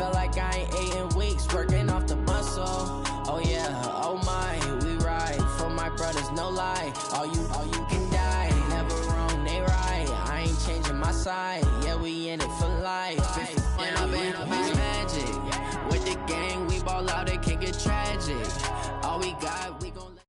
feel like I ain't ate in weeks, working off the muscle. Oh yeah, oh my, we ride for my brothers, no lie. All you can die, never wrong, they right. I ain't changing my side, yeah, we in it for life. And I've been magic with the gang, we ball out, it can get tragic. All we got, we gon' let.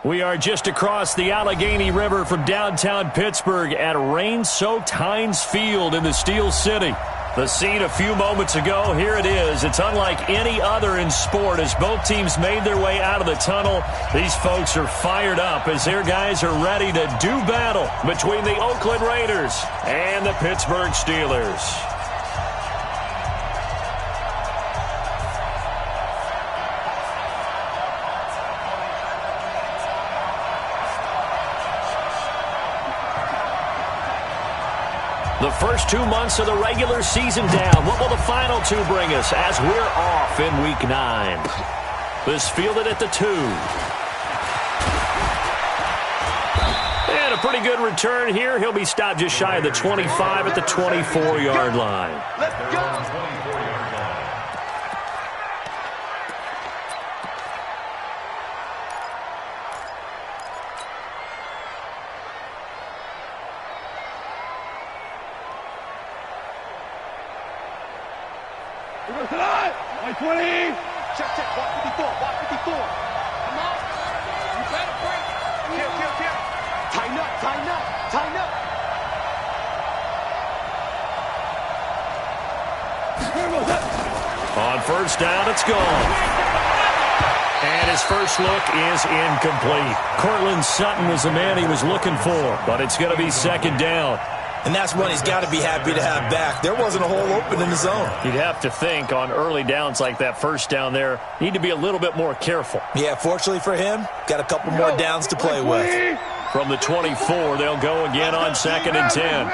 We are just across the Allegheny River from downtown Pittsburgh at rain-soaked Heinz Field in the Steel City. The scene a few moments ago, here it is. It's unlike any other in sport as both teams made their way out of the tunnel. These folks are fired up as their guys are ready to do battle between the Oakland Raiders and the Pittsburgh Steelers. The first 2 months of the regular season down. What will the final two bring us as we're off in Week 9? This fielded at the 2. And a pretty good return here. He'll be stopped just shy of the 25 at the 24-yard line. Let's go. Tonight, 20. Check, watch 54, watch 54. Come on. You better break. Kill. Tighten up. On first down, it's gone. And his first look is incomplete. Cortland Sutton was the man he was looking for, but it's going to be second down. And that's one he's got to be happy to have back. There wasn't a hole open in the zone. You'd have to think on early downs like that first down there, need to be a little bit more careful. Yeah, fortunately for him, got a couple more downs to play with. From the 24, they'll go again on 2nd and 10.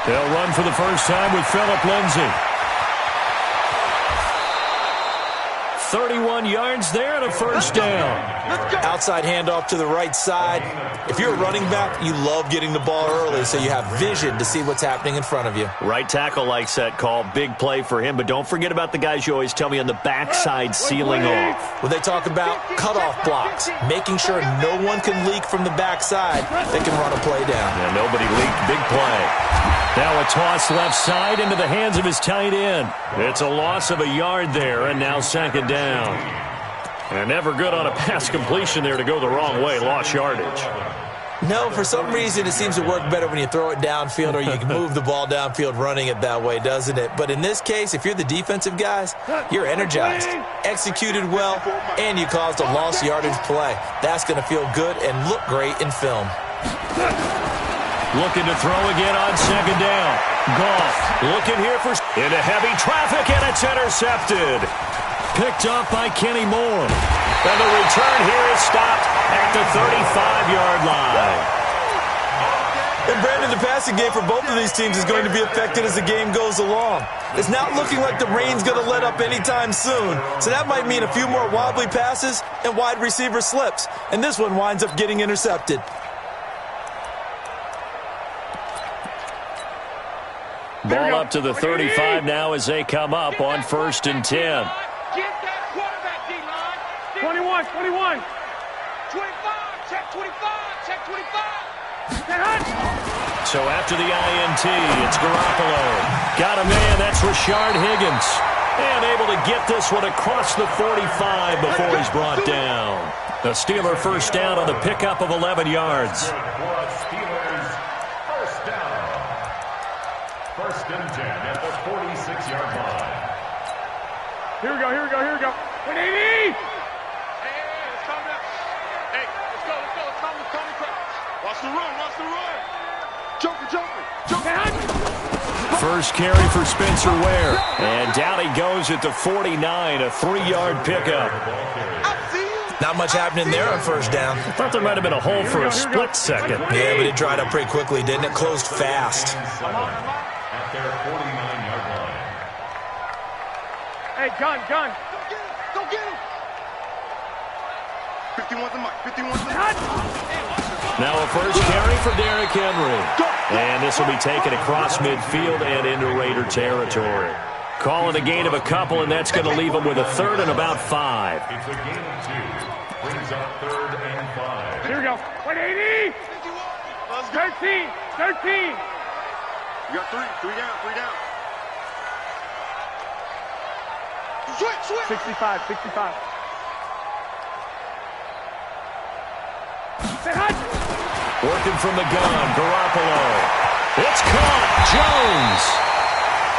They'll run for the first time with Phillip Lindsay. 31 yards there and a first down. Outside handoff to the right side. If you're a running back, you love getting the ball early so you have vision to see what's happening in front of you. Right tackle likes that call. Big play for him, but don't forget about the guys you always tell me on the backside sealing off. When they talk about cutoff blocks, making sure no one can leak from the backside, they can run a play down. Yeah, nobody leaked. Big play. Now a toss left side into the hands of his tight end. It's a loss of a yard there, and now second down. And never good on a pass completion there to go the wrong way. Lost yardage. No, for some reason it seems to work better when you throw it downfield or you can move the ball downfield running it that way, doesn't it? But in this case, if you're the defensive guys, you're energized, executed well, and you caused a lost yardage play. That's going to feel good and look great in film. Looking to throw again on second down. Goff looking here for into heavy traffic, and it's intercepted. Picked up by Kenny Moore. And the return here is stopped at the 35-yard line. And Brandon, the passing game for both of these teams is going to be affected as the game goes along. It's not looking like the rain's going to let up anytime soon, so that might mean a few more wobbly passes and wide receiver slips. And this one winds up getting intercepted. Ball up to the 35 now as they come up on 1st and 10. Get that quarterback, D-line. 21. 25, check 25. So after the INT, it's Garoppolo. Got a man, that's Rashard Higgins. And able to get this one across the 45 before he's brought down. The Steeler first down on the pickup of 11 yards. First and 10 at the 46-yard line. Here we go. 180! Hey, it's coming up. Hey, let's go. It's coming. Watch the run. Joker. First carry for Spencer Ware. And down he goes at the 49, a 3-yard pickup. Not much happening there on first down. I thought there might have been a hole for a split second. Yeah, but it dried up pretty quickly, didn't it? Closed fast. At their 49-yard line. Hey, gun. Go get him. 51's the mic. Now a first carry for Derrick Henry. Go. And this will be taken across midfield and into Raider territory. Calling a gain of a couple, and that's going to leave them with a third and about 5. It's a gain of 2. Brings up 3rd and 5. Here we go. 180. 13. 13. You got 3. 3 down. 3 down. Switch. 65. 65. Say hot. Working from the gun, Garoppolo. It's caught. Jones.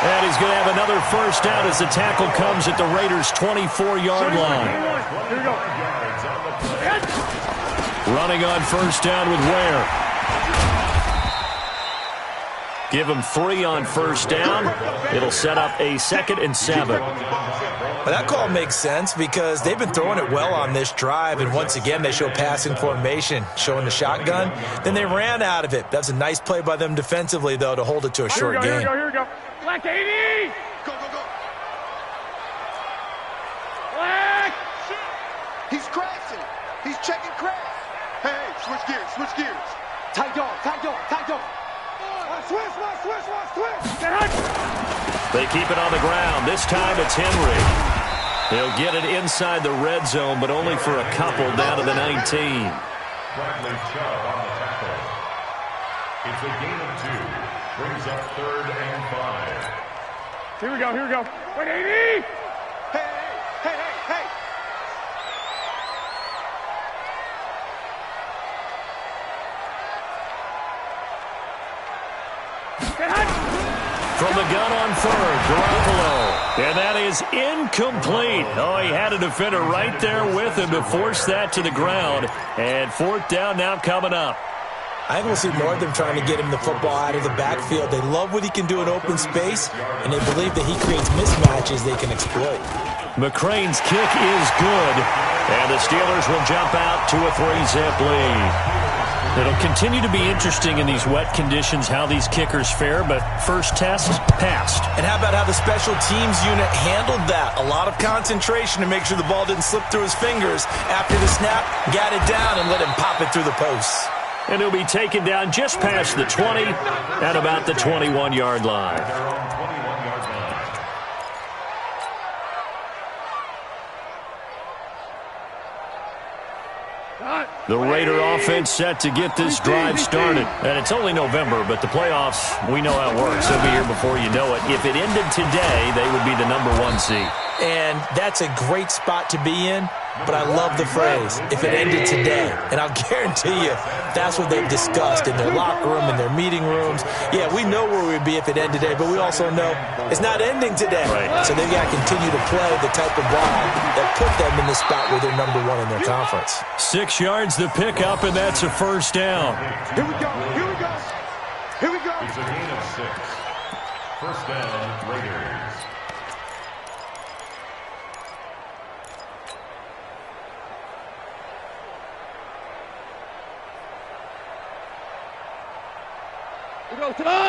And he's going to have another first down as the tackle comes at the Raiders' 24-yard line. Here we go. Running on first down with Ware. Give him 3 on first down. It'll set up a 2nd and 7. Well, that call makes sense because they've been throwing it well on this drive, and once again they show passing formation, showing the shotgun. Then they ran out of it. That's a nice play by them defensively, though, to hold it to a short game. Here we go. Black 80. Go. Black. He's crashing. He's checking crash. Hey, switch gears. Tight dog. Switch. Get hot. They keep it on the ground. This time it's Henry. He'll get it inside the red zone, but only for a couple down to the 19. Bradley Chubb on the tackle. It's a gain of 2. Brings up 3rd and 5. Here we go. 180. Hey. Get hot. From the gun on 3rd, Garoppolo. And that is incomplete. Oh, he had a defender right there with him to force that to the ground. And 4th down now coming up. I think we'll see more of them trying to get him the football out of the backfield. They love what he can do in open space, and they believe that he creates mismatches they can exploit. McCrane's kick is good, and the Steelers will jump out to a 3-zip lead. It'll continue to be interesting in these wet conditions how these kickers fare, but first test, passed. And how about how the special teams unit handled that? A lot of concentration to make sure the ball didn't slip through his fingers. After the snap, got it down and let him pop it through the posts. And he'll be taken down just past the 20 at about the 21-yard line. The Raider offense set to get this drive started. And it's only November, but the playoffs, we know how it works. They'll be here before you know it. If it ended today, they would be the number 1 seed. And that's a great spot to be in, but I love the phrase, if it ended today. And I'll guarantee you, that's what they've discussed in their locker room, in their meeting rooms. Yeah, we know where we'd be if it ended today, but we also know it's not ending today. Right. So they've got to continue to play the type of ball that put them in the spot where they're number 1 in their conference. 6 yards the pickup, and that's a first down. Here we go. It's a gain of 6. First down, Raiders.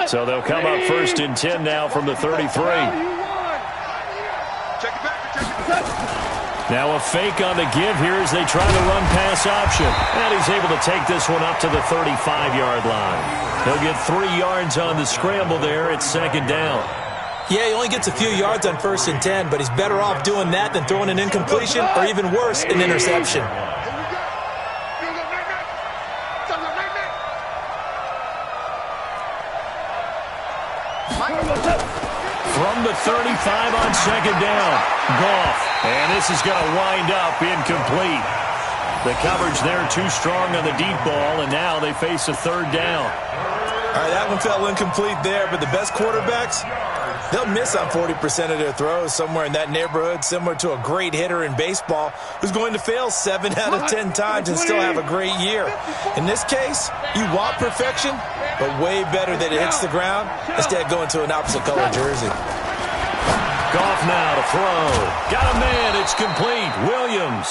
So they'll come up 1st and 10 now from the 33. Check it back. Now a fake on the give here as they try to run pass option. And he's able to take this one up to the 35-yard line. He'll get 3 yards on the scramble there. It's 2nd down. Yeah, he only gets a few yards on 1st and 10, but he's better off doing that than throwing an incompletion or even worse, an interception. From the 35 on 2nd down, Goff. And this is going to wind up incomplete. The coverage there too strong on the deep ball, and now they face a 3rd down. All right, that one fell incomplete there, but the best quarterbacks, they'll miss on 40% of their throws, somewhere in that neighborhood, similar to a great hitter in baseball who's going to fail 7 out of 10 times and still have a great year. In this case, you want perfection, but way better that it hits the ground instead of going to an opposite color jersey. Goff now to throw. Got a man. It's complete. Williams.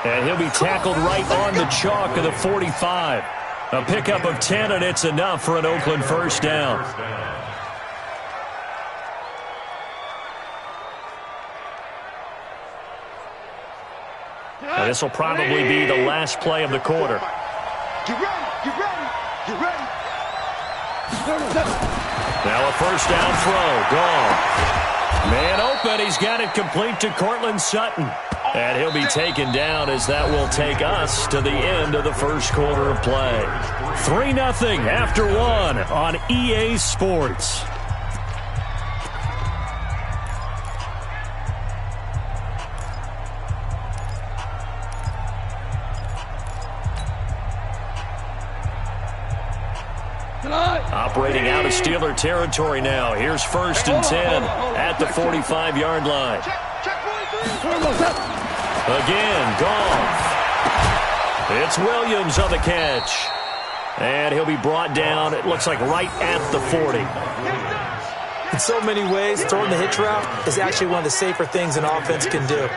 And he'll be tackled right on the chalk of the 45. A pickup of 10, and it's enough for an Oakland first down. Now, this will probably be the last play of the quarter. Get ready. Now a first down throw. Gone. Man open. He's got it complete to Cortland Sutton. And he'll be taken down as that will take us to the end of the first quarter of play. 3-0 after one on EA Sports. Operating out of Steeler territory now. Here's 1st and 10 at the 45-yard line. Again, Goff. It's Williams on the catch. And he'll be brought down, it looks like, right at the 40. In so many ways, throwing the hitch route is actually one of the safer things an offense can do.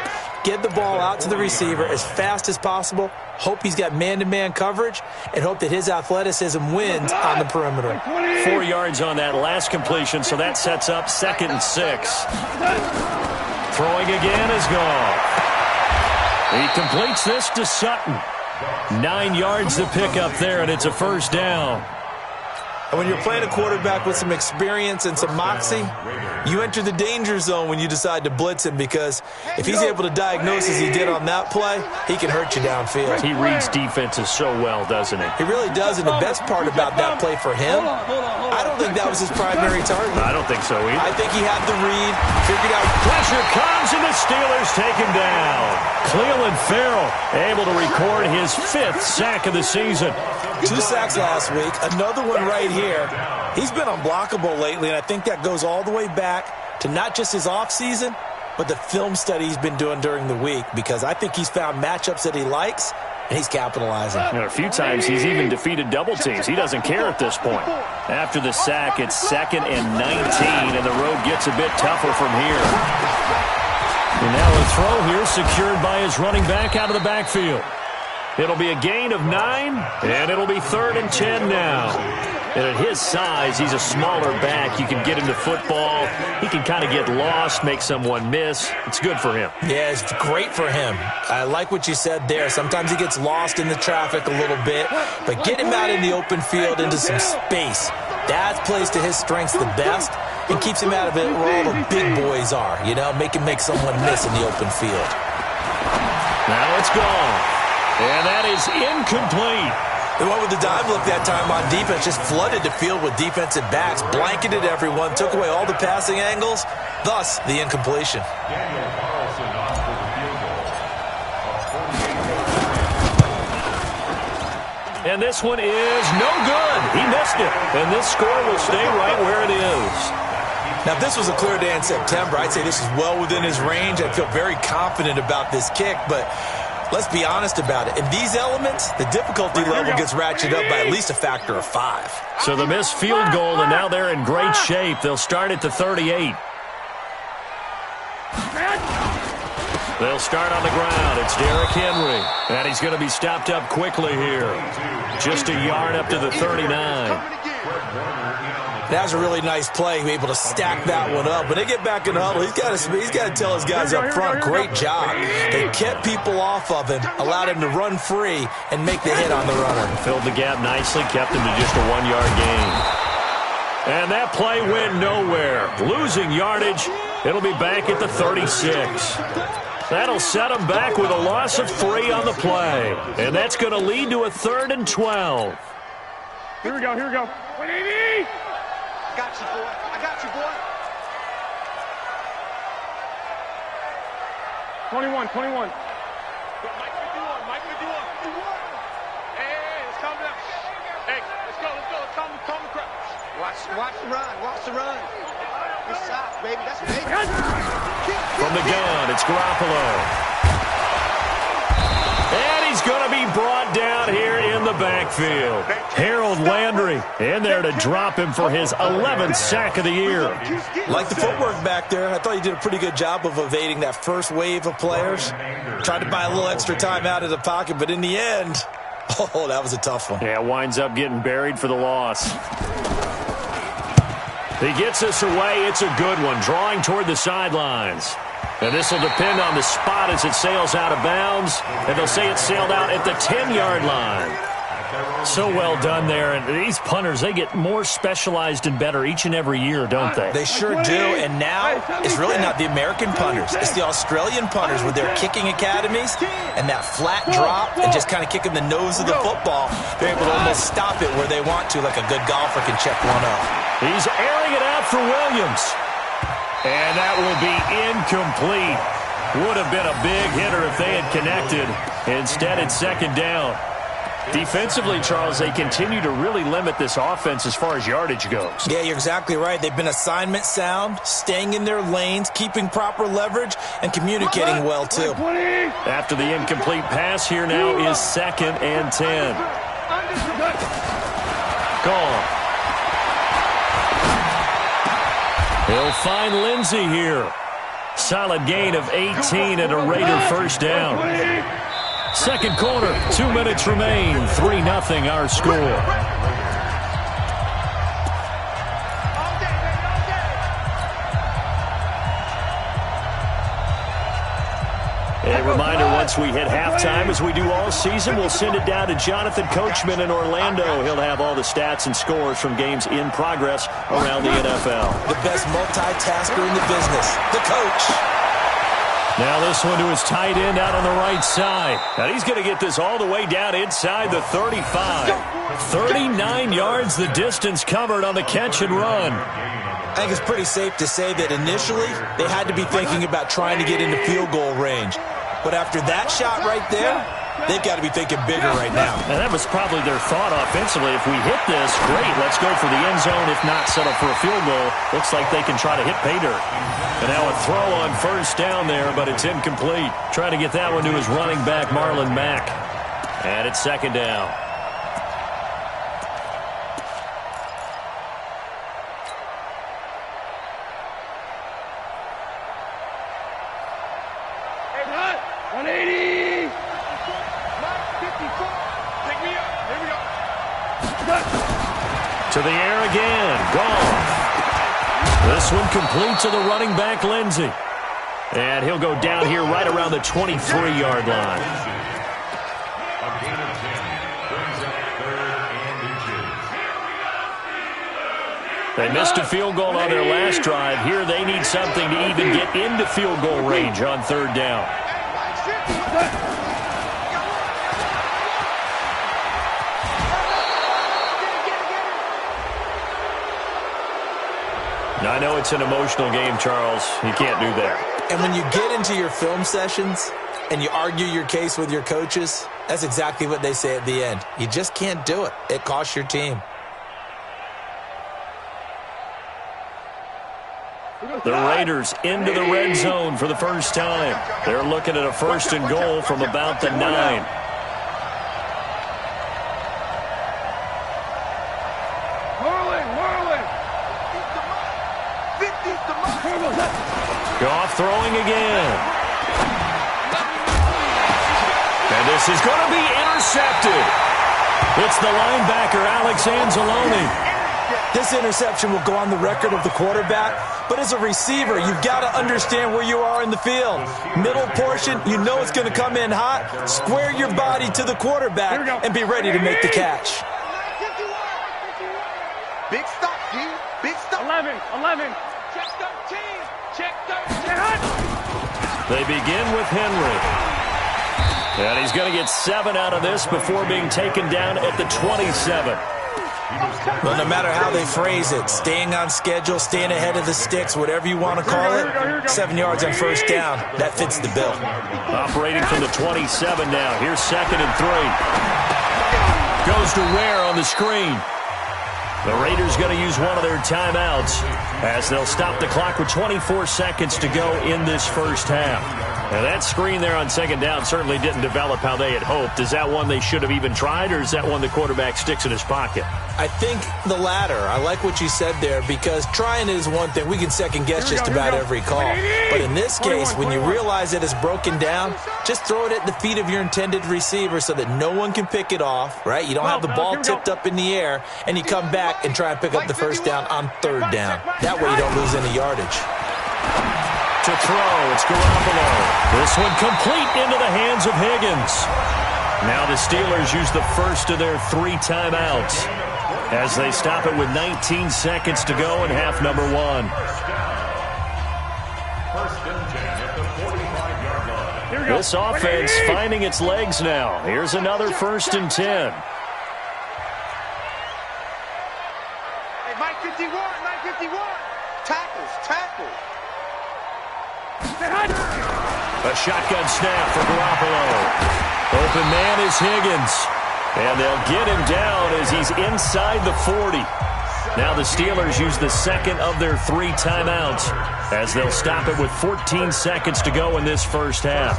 Get the ball out to the receiver as fast as possible, hope he's got man-to-man coverage, and hope that his athleticism wins on the perimeter. 4 yards on that last completion, so that sets up 2nd and 6. Throwing again is Goff. He completes this to Sutton. 9 yards to pick up there, and it's a first down. And when you're playing a quarterback with some experience and some moxie, you enter the danger zone when you decide to blitz him, because if he's able to diagnose as he did on that play, he can hurt you downfield. He reads defenses so well, doesn't he? He really does, and the best part about that play for him, I don't think that was his primary target. I don't think so either. I think he had the read, figured out. Pressure comes, and the Steelers take him down. Cleveland Farrell able to record his 5th sack of the season. 2 sacks last week, another one right here. He's been unblockable lately, and I think that goes all the way back to not just his offseason, but the film study he's been doing during the week, because I think he's found matchups that he likes, and he's capitalizing. A few times he's even defeated double teams. He doesn't care at this point. After the sack, it's 2nd and 19, and the road gets a bit tougher from here. And now a throw here secured by his running back out of the backfield. It'll be a gain of 9, and it'll be 3rd and 10 now. And at his size, he's a smaller back. You can get into football. He can kind of get lost, make someone miss. It's good for him. Yeah, it's great for him. I like what you said there. Sometimes he gets lost in the traffic a little bit, but get him out in the open field into some space. That plays to his strengths the best and keeps him out of it where all the big boys are, you know, make someone miss in the open field. Now it's gone. And that is incomplete. The one with the dime look that time on defense just flooded the field with defensive backs, blanketed everyone, took away all the passing angles, thus the incompletion. And this one is no good. He missed it. And this score will stay right where it is. Now, if this was a clear day in September, I'd say this is well within his range. I'd feel very confident about this kick, but let's be honest about it. In these elements, the difficulty level gets ratcheted up by at least a factor of 5. So the missed field goal, and now they're in great shape. They'll start at the 38. They'll start on the ground. It's Derrick Henry. And he's going to be stopped up quickly here. Just a yard up to the 39. That was a really nice play, able to stack that one up. When they get back in the huddle, he's got to tell his guys up front, great job. They kept people off of him, allowed him to run free, and make the hit on the runner. Filled the gap nicely, kept him to just a 1-yard gain. And that play went nowhere. Losing yardage, it'll be back at the 36. That'll set him back with a loss of 3 on the play. And that's going to lead to a 3rd and 12. Here we go, here we go. 180! I got you, boy. I got you, boy. 21, 21. Mike 51, Mike 51. Hey, let's calm down. Hey, let's go. Calm the crowd. Watch the run, watch the run. Good shot, baby. That's big. From the gun, it's Garoppolo. And he's going to be brought down here in the backfield. Harold Landry in there to drop him for his 11th sack of the year. Like the footwork back there, I thought he did a pretty good job of evading that first wave of players. Tried to buy a little extra time out of the pocket, but in the end, oh, that was a tough one. Yeah, winds up getting buried for the loss. He gets this away. It's a good one, drawing toward the sidelines. And this will depend on the spot as it sails out of bounds. And they'll say it sailed out at the 10-yard line. So well done there. And these punters, they get more specialized and better each and every year, don't they? They sure do. And now it's really not the American punters. It's the Australian punters with their kicking academies and that flat drop and just kind of kicking the nose of the football. They're able to almost stop it where they want to, like a good golfer can check one up. He's airing it out for Williams. And that will be incomplete. Would have been a big hitter if they had connected. Instead, it's second down. Defensively, Charles, they continue to really limit this offense as far as yardage goes. Yeah, you're exactly right. They've been assignment sound, staying in their lanes, keeping proper leverage, and communicating well, too. After the incomplete pass, here now is 2nd and 10. Gone. He'll find Lindsey here. Solid gain of 18 and a Raider first down. Second quarter, 2 minutes remain. 3-0 our score. A reminder, once we hit halftime, as we do all season, we'll send it down to Jonathan Coachman in Orlando. He'll have all the stats and scores from games in progress around the NFL. The best multitasker in the business, the coach. Now this one to his tight end out on the right side. Now he's going to get this all the way down inside the 35. 39 yards the distance covered on the catch and run. I think it's pretty safe to say that initially they had to be thinking about trying to get into field goal range. But after that shot right there, they've got to be thinking bigger right now. And that was probably their thought offensively. If we hit this, great, let's go for the end zone. If not, settle for a field goal. Looks like they can try to hit pay dirt. And now a throw on first down there, but it's incomplete. Trying to get that one to his running back, Marlon Mack. And it's second down. To the air again. Gone. This one complete to the running back, Lindsey. And he'll go down here right around the 23-yard line. A gain of 10 brings up 3rd and inches. They missed a field goal on their last drive. Here they need something to even get into field goal range on 3rd down. I know it's an emotional game, Charles. You can't do that. And when you get into your film sessions and you argue your case with your coaches, that's exactly what they say at the end. You just can't do it. It costs your team. The Raiders into the red zone for the first time. They're looking at a 1st and goal from about the 9. Goff throwing again. And this is going to be intercepted. It's the linebacker, Alex Anzalone. This interception will go on the record of the quarterback, but as a receiver, you've got to understand where you are in the field. Middle portion, you know it's going to come in hot. Square your body to the quarterback and be ready to make the catch. Big stop, D. Big stop. 11. Check 13. Check 13. They begin with Henry. And he's going to get 7 out of this before being taken down at the 27. Well, no matter how they phrase it, staying on schedule, staying ahead of the sticks, whatever you want to call it, 7 yards on first down, that fits the bill. Operating from the 27 now. Here's 2nd and 3. Goes to Ware on the screen. The Raiders going to use one of their timeouts as they'll stop the clock with 24 seconds to go in this first half. Now that screen there on 2nd down certainly didn't develop how they had hoped. Is that one they should have even tried, or is that one the quarterback sticks in his pocket? I think the latter. I like what you said there, because trying it is one thing. We can second-guess just about every call. But in this case, when you realize that it's broken down, just throw it at the feet of your intended receiver so that no one can pick it off, right? You don't have the ball tipped up in the air, and you come back and try and pick up the first down on 3rd down. That way you don't lose any yardage. To throw, it's Garoppolo. This one complete into the hands of Higgins. Now the Steelers use the first of their 3 timeouts as they stop it with 19 seconds to go in half number 1. First and 10 at the 45-yard line. This offense finding its legs now. Here's another first and 10. Hey, Mike 51, Mike 51. Tackles. A shotgun snap for Garoppolo. Open man is Higgins. And they'll get him down as he's inside the 40. Now the Steelers use the second of their 3 timeouts as they'll stop it with 14 seconds to go in this first half.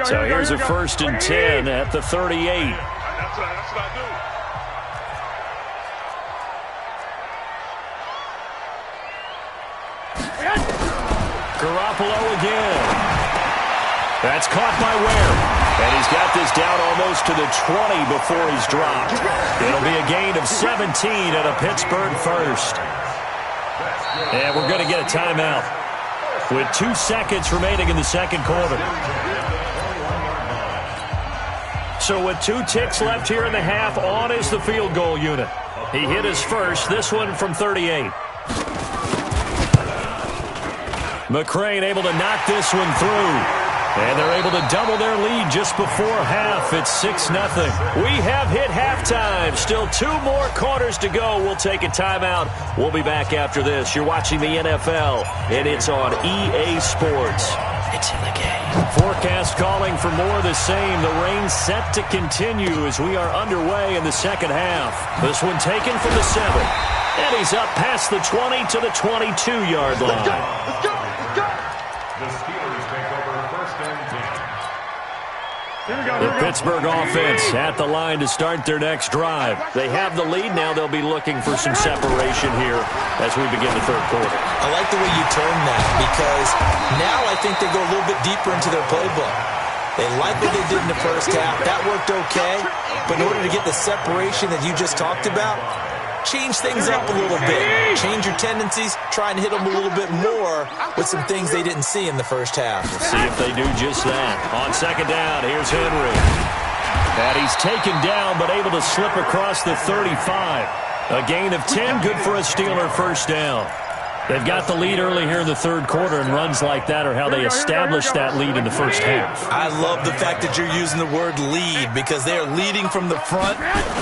So here's a first and 10 at the 38. That's what I do. Garoppolo again. That's caught by Ware. And he's got this down almost to the 20 before he's dropped. It'll be a gain of 17 and a Pittsburgh first. And we're going to get a timeout with 2 seconds remaining in the second quarter. So with 2 ticks left here in the half, on is the field goal unit. He hit his first, this one from 38. McCrane able to knock this one through. And they're able to double their lead just before half. It's 6-0. We have hit halftime. Still 2 more quarters to go. We'll take a timeout. We'll be back after this. You're watching the NFL, and it's on EA Sports. It's in the game. Forecast calling for more of the same. The rain set to continue as we are underway in the second half. This one taken from the 7. And he's up past the 20 to the 22-yard line. Let's go. The Steelers take over first and 10. The Pittsburgh offense at the line to start their next drive. They have the lead. Now they'll be looking for some separation here as we begin the third quarter. I like the way you term that because now I think they go a little bit deeper into their playbook. They like what they did in the first half. That worked okay. But in order to get the separation that you just talked about, change things up a little bit. Change your tendencies. Try and hit them a little bit more with some things they didn't see in the first half. We'll see if they do just that. On second down, here's Henry. And he's taken down but able to slip across the 35. A gain of 10, good for a Steeler first down. They've got the lead early here in the third quarter, and runs like that are how they established that lead in the first half. I love the fact that you're using the word lead because they are leading from the front,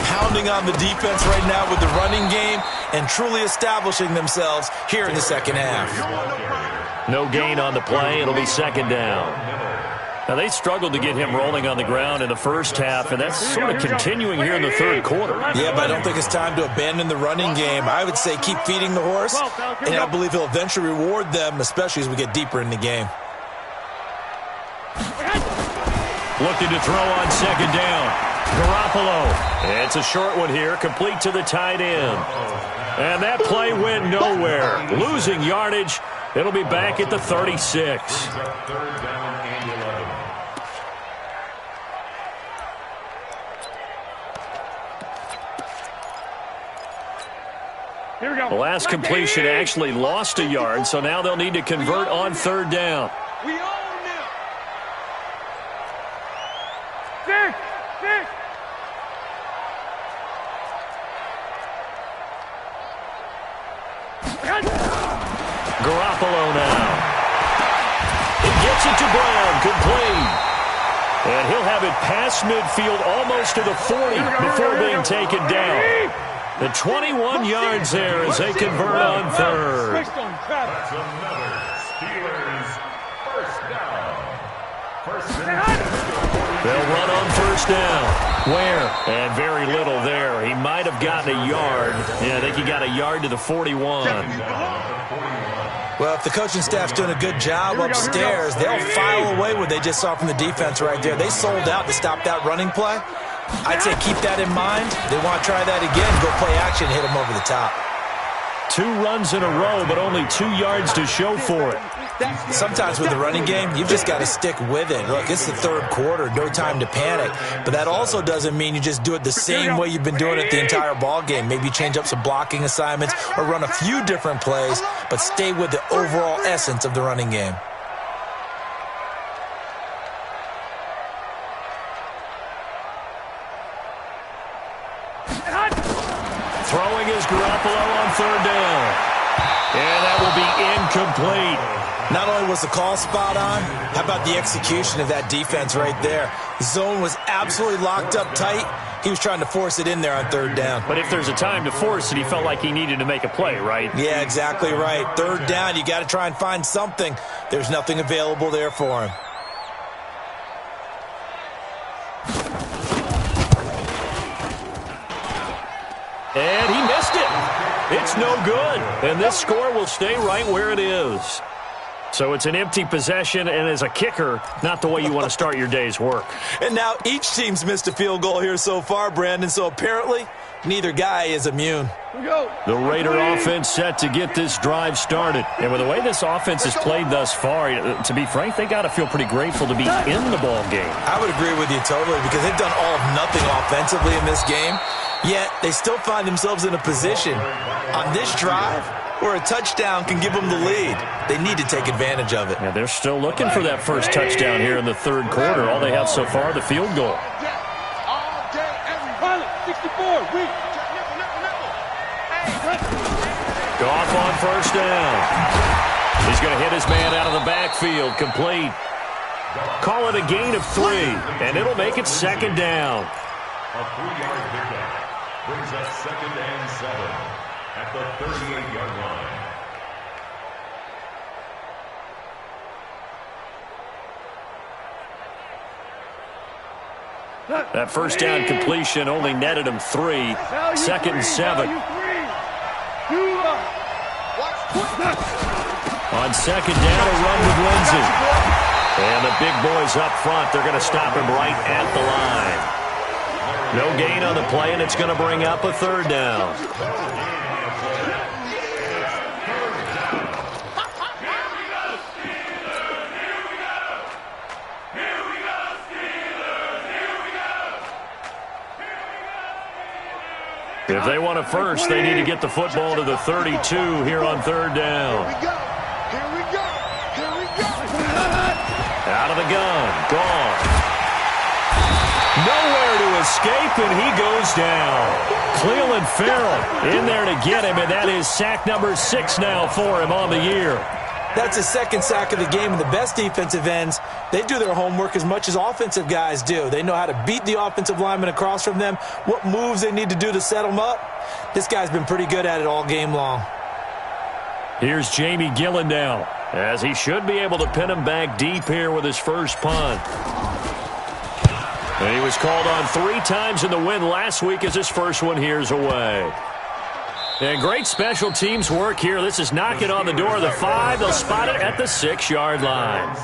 pounding on the defense right now with the running game, and truly establishing themselves here in the second half. No gain on the play. It'll be second down. Now, they struggled to get him rolling on the ground in the first half, and that's sort of continuing here in the third quarter. Yeah, but I don't think it's time to abandon the running game. I would say keep feeding the horse, and I believe he'll eventually reward them, especially as we get deeper in the game. Looking to throw on second down. Garoppolo. It's a short one here, complete to the tight end. And that play went nowhere. Losing yardage. It'll be back at the 36. The last completion actually lost a yard, so now they'll need to convert on third down. We own them. 6. Garoppolo now. He gets it to Brown, complete. And he'll have it past midfield almost to the 40 before being taken down. The 21 yards there as they convert on third. That's another Steelers first down. They'll run on first down. Where? And very little there. He might have gotten a yard. Yeah, I think he got a yard to the 41. Well, if the coaching staff's doing a good job upstairs, they'll file away what they just saw from the defense right there. They sold out to stop that running play. I'd say keep that in mind. They want to try that again, go play action, hit them over the top. 2 runs in a row, but only 2 yards to show for it. Sometimes with the running game, you've just got to stick with it. Look, it's the third quarter, no time to panic. But that also doesn't mean you just do it the same way you've been doing it the entire ball game. Maybe change up some blocking assignments or run a few different plays, but stay with the overall essence of the running game. Throwing is Garoppolo on third down. And that will be incomplete. Not only was the call spot on, how about the execution of that defense right there? The zone was absolutely locked up tight. He was trying to force it in there on third down. But if there's a time to force it, he felt like he needed to make a play, right? Yeah, exactly right. Third down, you got to try and find something. There's nothing available there for him. And he missed it. It's no good. And this score will stay right where it is. So it's an empty possession, and as a kicker, not the way you want to start your day's work. And now each team's missed a field goal here so far, Brandon, so apparently neither guy is immune. The Raider offense set to get this drive started. And with the way this offense has played thus far, to be frank, they got to feel pretty grateful to be in the ball game. I would agree with you totally because they've done all of nothing offensively in this game, yet they still find themselves in a position on this drive where a touchdown can give them the lead. They need to take advantage of it. Yeah, they're still looking for that first touchdown here in the third quarter. All they have so far, the field goal. 64, weak. Goff on first down. He's going to hit his man out of the backfield. Complete. Call it a gain of 3, and it'll make it second down. A 3-yard pickup brings up 2nd and 7 at the 38-yard line. That first down completion only netted him 3. 2nd and 7. On second down, a run with Lindsey. And the big boys up front, they're going to stop him right at the line. No gain on the play, and it's going to bring up a third down. If they want a first, they need to get the football to the 32 here on third down. Here we go. Out of the gun. Gone. Nowhere to escape, and he goes down. Cleveland Farrell in there to get him, and that is sack number 6 now for him on the year. That's his second sack of the game, and the best defensive ends, they do their homework as much as offensive guys do. They know how to beat the offensive lineman across from them, what moves they need to do to set them up. This guy's been pretty good at it all game long. Here's Jamie Gillen now, as he should be able to pin him back deep here with his first punt. And he was called on 3 times in the win last week as his first one here's away. And great special teams work here. This is knocking on the door of the 5. They'll spot it at the 6-yard line.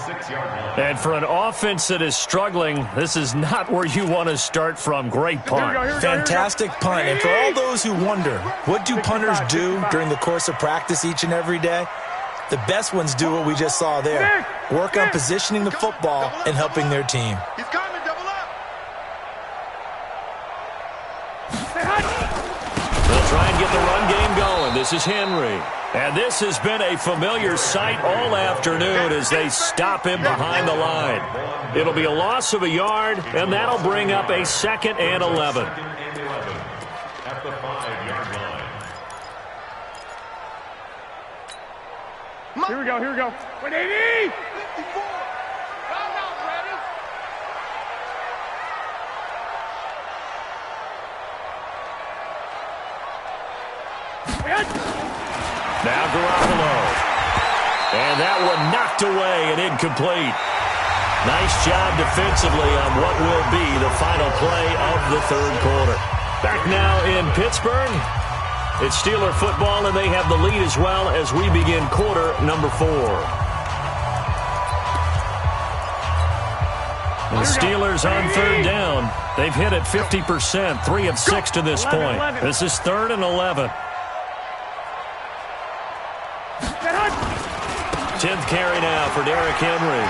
And for an offense that is struggling, this is not where you want to start from. Great punt. Fantastic punt. And for all those who wonder, what do punters do during the course of practice each and every day? The best ones do what we just saw there. Work on positioning the football and helping their team. He's coming, double up. They'll try and get the run game going. This is Henry. And this has been a familiar sight all afternoon as they stop him behind the line. It'll be a loss of a yard, and that'll bring up a 2nd and 11. At the 5-yard line. Here we go. 180. 54. Round out, Brandon. Now Garoppolo. And that one knocked away and incomplete. Nice job defensively on what will be the final play of the third quarter. Back now in Pittsburgh. It's Steeler football, and they have the lead as well as we begin quarter number 4. The Steelers on third down. They've hit it 50%, 3 of 6 to this point. This is 3rd and 11. 10th carry now for Derrick Henry.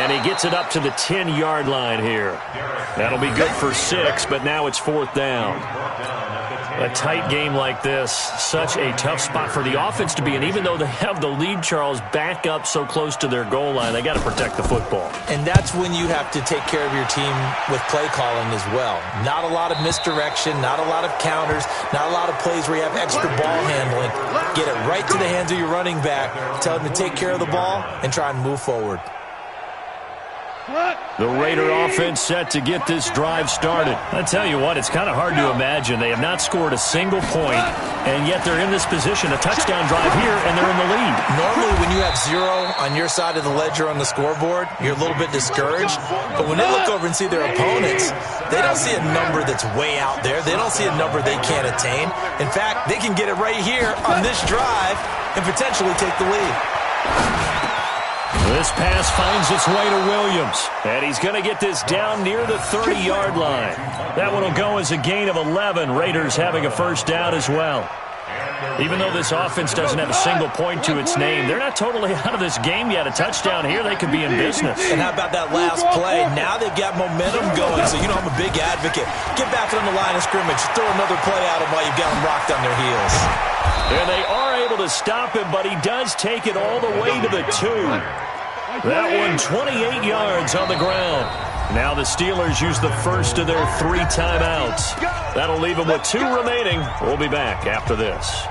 And he gets it up to the 10-yard line here. That'll be good for 6, but now it's 4th down. A tight game like this, such a tough spot for the offense to be in. Even though they have the lead, Charles, back up so close to their goal line, they got to protect the football. And that's when you have to take care of your team with play calling as well. Not a lot of misdirection, not a lot of counters, not a lot of plays where you have extra ball handling. Get it right to the hands of your running back, tell him to take care of the ball, and try and move forward. The Raider offense set to get this drive started. I tell you what, it's kind of hard to imagine. They have not scored a single point, and yet they're in this position. A touchdown drive here, and they're in the lead. Normally, when you have 0 on your side of the ledger on the scoreboard, you're a little bit discouraged. But when they look over and see their opponents, they don't see a number that's way out there. They don't see a number they can't attain. In fact, they can get it right here on this drive and potentially take the lead. This pass finds its way to Williams, and he's going to get this down near the 30-yard line. That one will go as a gain of 11. Raiders having a first down as well. Even though this offense doesn't have a single point to its name, they're not totally out of this game yet. A touchdown here, they could be in business. And how about that last play? Now they've got momentum going, so you know I'm a big advocate. Get back on the line of scrimmage. Throw another play at them while you've got them rocked on their heels. And they are able to stop him, but he does take it all the way to the 2. That one 28 yards on the ground. Now the Steelers use the first of their 3 timeouts. That'll leave them with 2 remaining. We'll be back after this.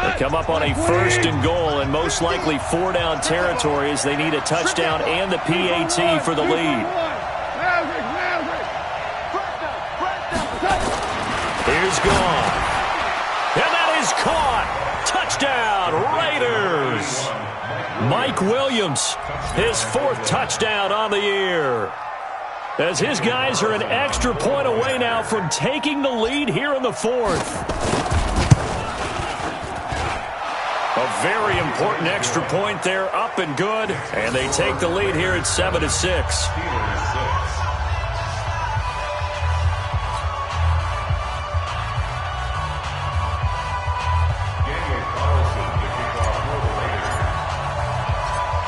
They come up on a 1st and goal, and most likely 4-down territory as they need a touchdown and the PAT for the lead. Here's gone. And that is caught. Touchdown, Raiders. Mike Williams, his 4th touchdown on the year. As his guys are an extra point away now from taking the lead here in the 4th. A very important extra point there, up and good. And they take the lead here at 7-6.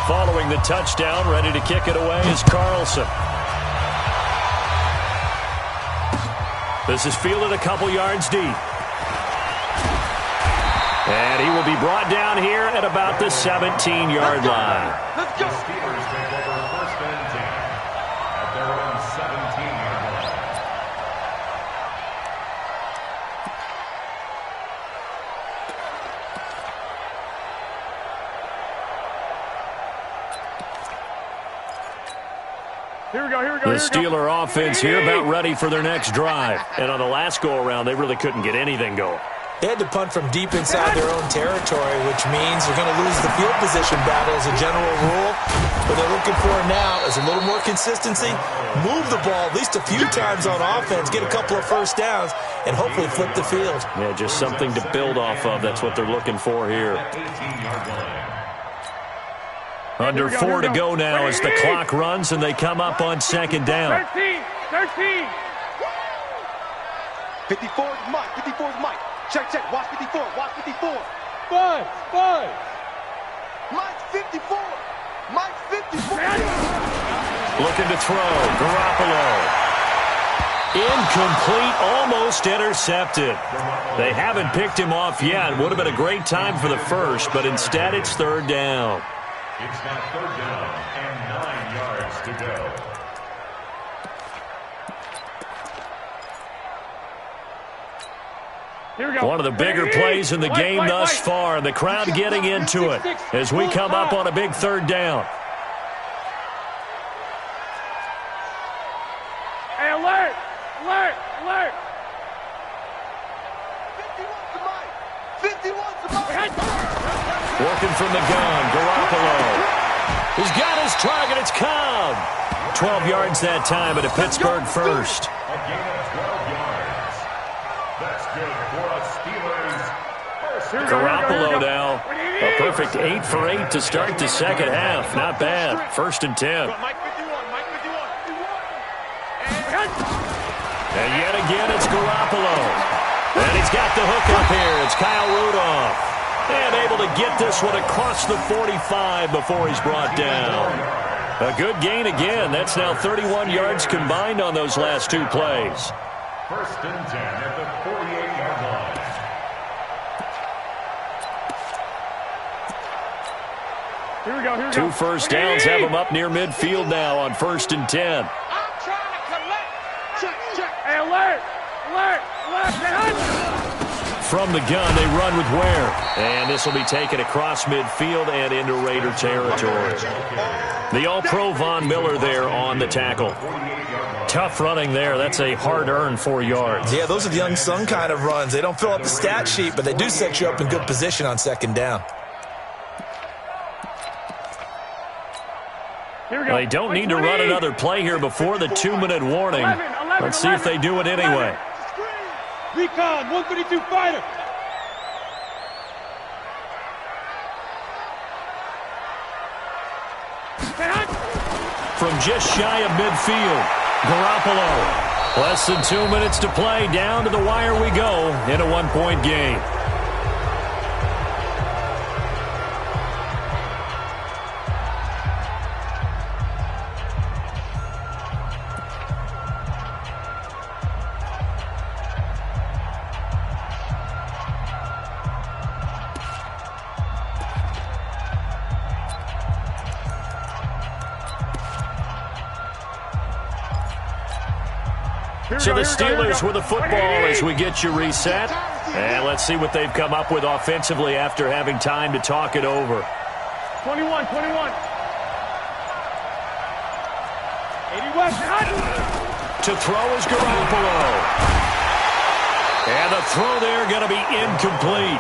Following the touchdown, ready to kick it away is Carlson. This is fielded a couple yards deep. And he will be brought down here at about the 17-yard line. Let's go. Steelers take over 1st and 10 at their own 17-yard line. Here we go. The Steeler offense here about ready for their next drive. And on the last go-around, they really couldn't get anything going. They had to punt from deep inside their own territory, which means they're going to lose the field position battle as a general rule. What they're looking for now is a little more consistency, move the ball at least a few times on offense, get a couple of first downs, and hopefully flip the field. Yeah, just something to build off of. That's what they're looking for here. 18-yard line. Under 4 to go now as the clock runs and they come up on 2nd down. 13. 54 is Mike. 54 is Mike. Check. Watch 54. Watch 54. 5. Mike's 54. Mike's 54. Looking to throw. Garoppolo. Incomplete, almost intercepted. They haven't picked him off yet. Would have been a great time for the first, but instead it's 3rd down. It's now 3rd down and 9 yards to go. Here we go. One of the bigger plays in the game thus far, and the crowd getting into it as we come up on a big 3rd down. Hey, alert! 51 to Mike. 51 to Mike. Working from the gun, Garoppolo. He's got his target, it's Cobb. 12 yards that time, but a Pittsburgh first. A gain of 12 yards. That's good for a Steelers first. Garoppolo now, a perfect 8 for 8 to start the 2nd half. Not bad. 1st and 10. Mike 51. And yet again, it's Garoppolo. And he's got the hook up here. It's Kyle Rudolph. And able to get this one across the 45 before he's brought down. A good gain again. That's now 31 yards combined on those last two plays. 1st and 10 at the 48-yard line. Here we go. Two first downs have them up near midfield now on 1st and 10. I'm trying to collect. Check. Hey, alert. From the gun, they run with Ware. And this will be taken across midfield and into Raider territory. The All-Pro Von Miller there on the tackle. Tough running there. That's a hard-earned 4 yards. Yeah, those are the unsung kind of runs. They don't fill up the stat sheet, but they do set you up in good position on 2nd down. Here we go. They don't need to run another play here before the 2-minute warning. Let's see if they do it anyway. Recon, 132 fighter. From just shy of midfield, Garoppolo. Less than 2 minutes to play. Down to the wire we go in a 1-point game. So the Steelers with the football as we get you reset. And let's see what they've come up with offensively after having time to talk it over. 21. 80 West. To throw is Garoppolo. And the throw there going to be incomplete.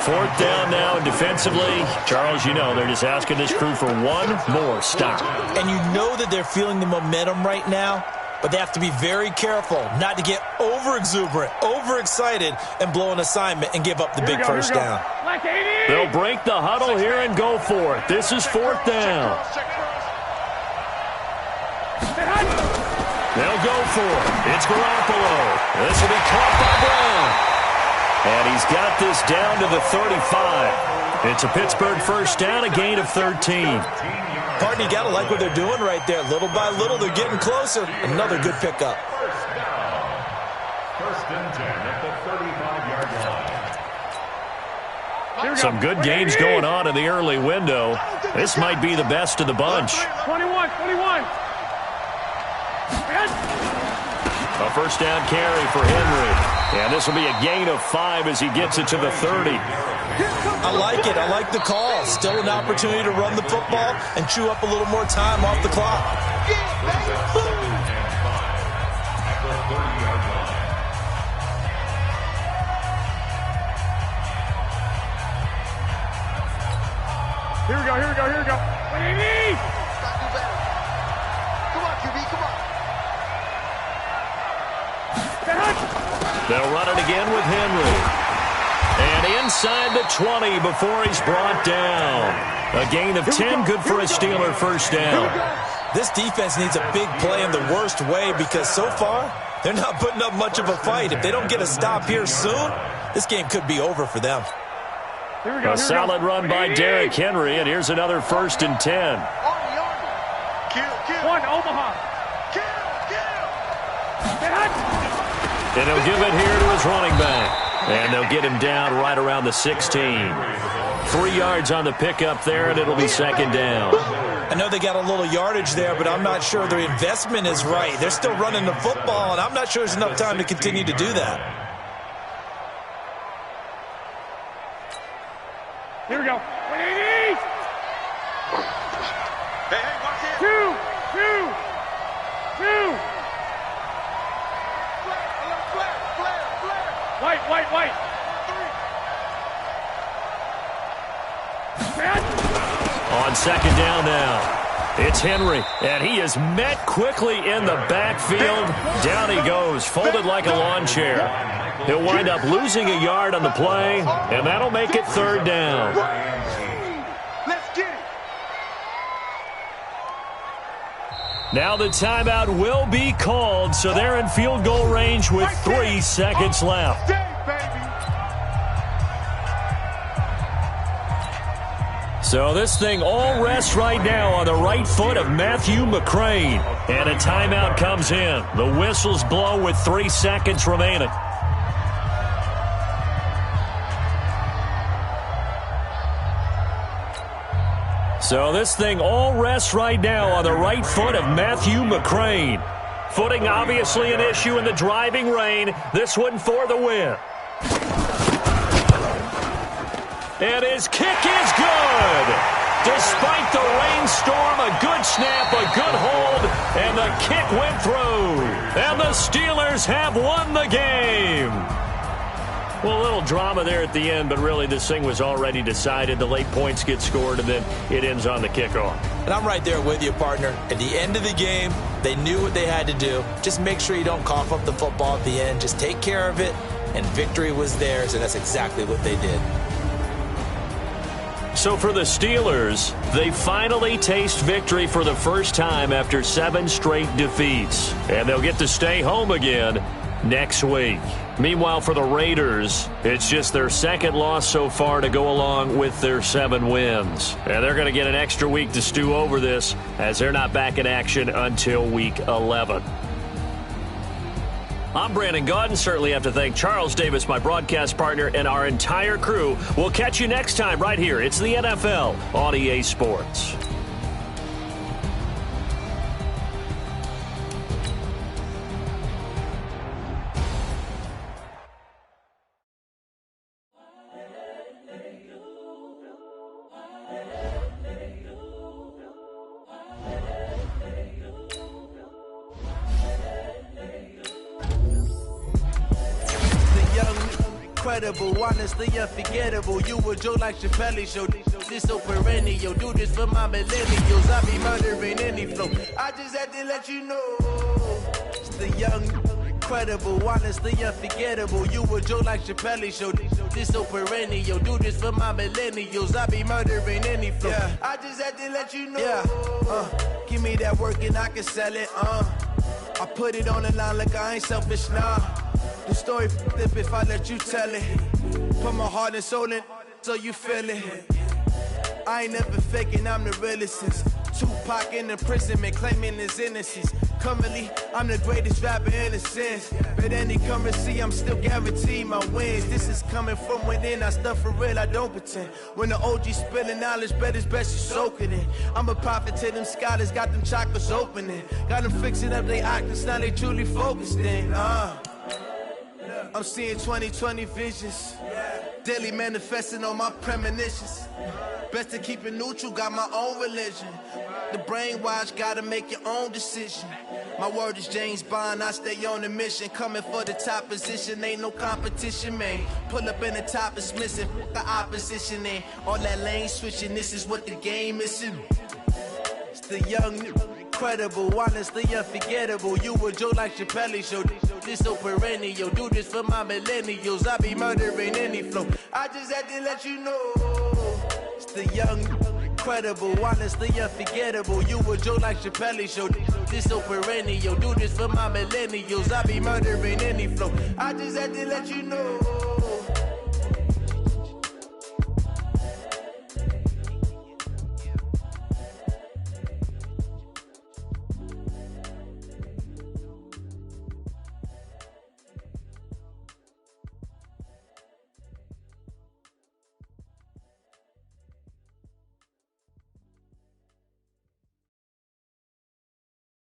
4th down now defensively. Charles, you know they're just asking this crew for one more stop. And you know that they're feeling the momentum right now. But they have to be very careful not to get over-exuberant, over-excited, and blow an assignment and give up the big first down. They'll break the huddle here and go for it. This is 4th down. They'll go for it. It's Garoppolo. This will be caught by Brown. And he's got this down to the 35. It's a Pittsburgh first down, a gain of 13. Partner, you got to like what they're doing right there. Little by little, they're getting closer. Another good pickup. 1st and 10 at the 35-yard line. Some good games going on in the early window. This might be the best of the bunch. 21. A first down carry for Henry. And this will be a gain of 5 as he gets it to the 30. I like it. I like the call. Still an opportunity to run the football and chew up a little more time off the clock. Here we go. Come on, QB, come on. They'll run it again with Henry. And inside the 20 before he's brought down. A gain of 10, good for a Steeler first down. This defense needs a big play in the worst way because so far, they're not putting up much of a fight. If they don't get a stop here soon, this game could be over for them. A solid run by Derrick Henry, and here's another 1st and 10. One, Omaha. And he'll give it here to his running back. And they'll get him down right around the 16. 3 yards on the pickup there, and it'll be 2nd down. I know they got a little yardage there, but I'm not sure their investment is right. They're still running the football, and I'm not sure there's enough time to continue to do that. Here we go. 180. Hey, watch it. Two. White. On 2nd down now, it's Henry, and he is met quickly in the backfield. Down he goes, folded like a lawn chair. He'll wind up losing a yard on the play, and that'll make it 3rd down. Let's get it. Now the timeout will be called, so they're in field goal range with 3 seconds left. So this thing all rests right now on the right foot of Matthew McCrane. And a timeout comes in. The whistles blow with 3 seconds remaining. So this thing all rests right now on the right foot of Matthew McCrane. Footing obviously an issue in the driving rain. This one for the win. And his kick is good. Despite the rainstorm, a good snap, a good hold, and the kick went through. And the Steelers have won the game. Well, a little drama there at the end, but really this thing was already decided. The late points get scored, and then it ends on the kickoff. And I'm right there with you, partner. At the end of the game, they knew what they had to do. Just make sure you don't cough up the football at the end. Just take care of it, and victory was theirs, and that's exactly what they did. So for the Steelers, they finally taste victory for the first time after 7 straight defeats. And they'll get to stay home again next week. Meanwhile, for the Raiders, it's just their second loss so far to go along with their 7 wins. And they're going to get an extra week to stew over this as they're not back in action until week 11. I'm Brandon Gaudin. Certainly have to thank Charles Davis, my broadcast partner, and our entire crew. We'll catch you next time right here. It's the NFL on EA Sports. Honestly unforgettable. You a joke like Chappelle show. This so perennial. Do this for my millennials. I be murdering any flow. I just had to let you know. It's the young, incredible, honestly unforgettable. You a joke like Chappelle show. This so perennial. Do this for my millennials. I be murdering any flow. Yeah. I just had to let you know. Yeah. Give me that work and I can sell it. I put it on the line like I ain't selfish, nah. The story flip if I let you tell it. Put my heart and soul in so you feel it. I ain't never faking, I'm the realest since Tupac in imprisonment, claiming his innocence. Currently, I'm the greatest rapper in a sense. But any currency, I'm still guaranteed my wins. This is coming from within, I stuff for real, I don't pretend. When the OG spilling knowledge, bet it's best you soak it in. I'm a prophet to them scholars, got them chakras opening. Got them fixing up their octaves, now they truly focused in. I'm seeing 2020 visions. Daily manifesting on my premonitions. Best to keep it neutral, got my own religion. The brainwash, gotta make your own decision. My word is James Bond, I stay on a mission. Coming for the top position, ain't no competition, man. Pull up in the top is missing, the opposition ain't. All that lane switching, this is what the game is. It's the young, incredible, honestly unforgettable. You a joke like Chappelle show. This so perennial. Do this for my millennials. I be murdering any flow. I just had to let you know. It's the young, incredible, honestly unforgettable. You a joke like Chappelle show. This so perennial. Do this for my millennials. I be murdering any flow. I just had to let you know.